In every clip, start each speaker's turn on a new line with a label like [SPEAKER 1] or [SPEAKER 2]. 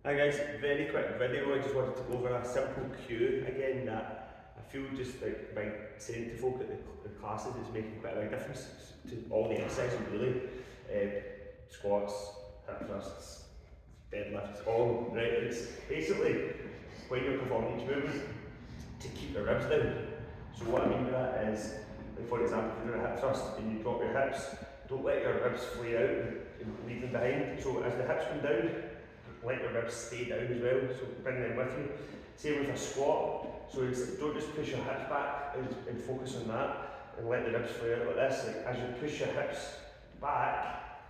[SPEAKER 1] Hi guys, very quick video. I just wanted to go over a simple cue again that I feel just like by saying to folk at the classes is making quite a big difference to all the exercises really. Squats, hip thrusts, deadlifts, all right. It's basically when you're performing each movement to keep the ribs down. So what I mean by that is, like for example, if you're doing a hip thrust and you drop your hips, don't let your ribs flare out and leave them behind. So as the hips come down, let your ribs stay down as well, so bring them with you. Same with a squat, so don't just push your hips back and focus on that and let the ribs flare out like this. Like, as you push your hips back,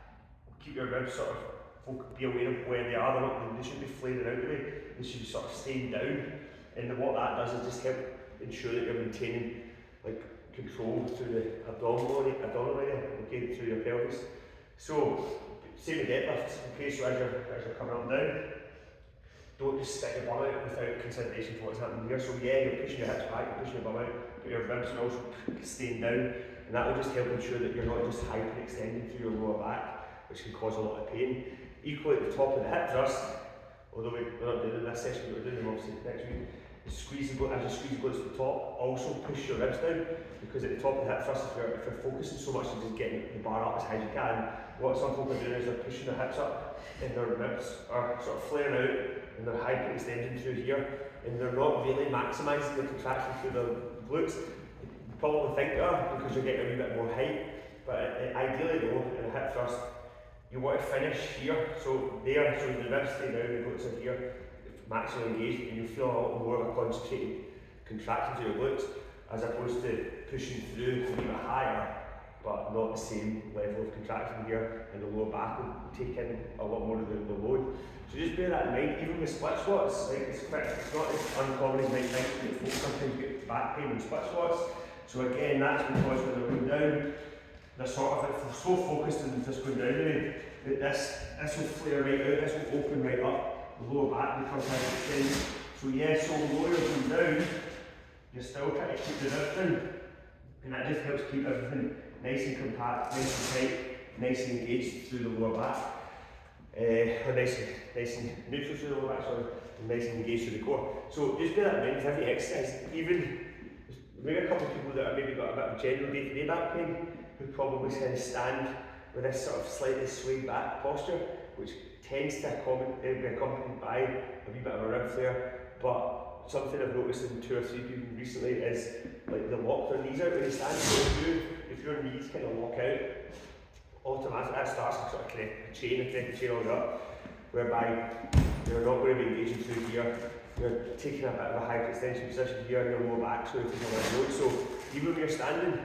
[SPEAKER 1] keep your ribs sort of, be aware of where they are. They shouldn't be flaring out the way, they should be sort of staying down. And what that does is just help ensure that you're maintaining like control through the abdominal area, okay, through your pelvis. So, same with deadlifts, okay, so as you're coming up and down, don't just stick your bum out without consideration for what's happening here. So yeah, you're pushing your hips back, you're pushing your bum out, but your ribs are also staying down, and that will just help ensure that you're not just hyperextending through your lower back, which can cause a lot of pain. Equally at the top of the hip thrust, although we're not doing it in this session, but we're doing them obviously next week, as you squeeze the to the top, also push your ribs down, because at the top of the hip thrust, if you're focusing so much on just getting the bar up as high as you can, what some people are doing is they're pushing their hips up and their ribs are sort of flaring out and they're hyperextending through here, and they're not really maximising the contraction through the glutes. You probably think they are because you're getting a wee bit more height, but ideally though, in a hip thrust, you want to finish here, so there, so the ribs stay down, the glutes are here, maximally engaged, and you feel a lot more of a concentrated contraction to your glutes, as opposed to pushing through a wee bit higher, but not the same level of contraction here, and the lower back will take in a lot more of the load. So just bear that in mind. Even with split squats, like it's not as uncommon as you might think. Folks sometimes get back pain in split squats. So again, that's because when they're going down, they're sort of like so focused on just going down that this will flare right out, this will open right up, the lower back becomes hyperextended. So yeah, so lower you're going down, you're still trying to keep the ribs down, and that just helps keep everything nice and compact, nice and tight, nice and engaged through the lower back. Or nice and neutral through the lower back, sorry, and nice and engaged through the core. So just bear that in mind with every exercise. Even maybe a couple of people that have maybe got a bit of general day-to-day back pain who probably kind of stand with this sort of slightly swayed back posture, which tends to be accompanied by a wee bit of a rib flare. But something I've noticed in 2 or 3 people recently is like they lock their knees out when they stand. So if your knees kind of lock out, automatically that starts to sort of connect the chain all up, whereby you're not going to be engaging through here. You're taking a bit of a hyperextension position here in your lower back, so you're taking a lot of load. So even when you're standing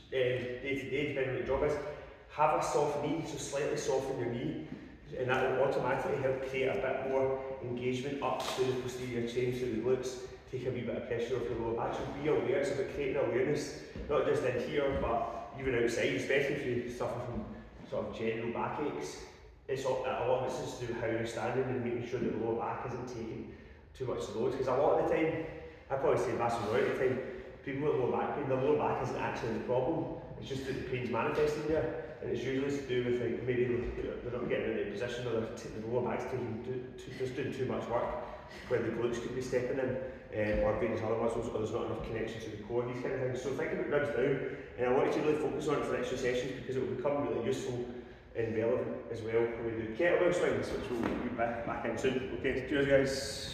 [SPEAKER 1] day to day, depending on what your job is, have a soft knee, so slightly soften your knee, and that will automatically help create a bit more engagement up through the posterior chain, through the glutes, take a wee bit of pressure off your lower back. So be aware, it's about creating awareness, not just in here, but even outside, especially if you suffer from sort of general backaches. A lot of it's just to do with how you're standing and making sure that the lower back isn't taking too much load, because a lot of the time, I probably say the vast majority of the time, people with lower back pain, the lower back isn't actually the problem, it's just that the pain's manifesting there, and it's usually to do with like maybe they're not getting in a position or the lower back's just doing too much work, where the glutes could be stepping in, or various other muscles, or there's not enough connection to the core, these kind of things. So think about ribs down, and I want you to really focus on it for extra sessions because it will become really useful and relevant as well when we do kettlebell swings, which we'll be back in soon. Okay, cheers guys.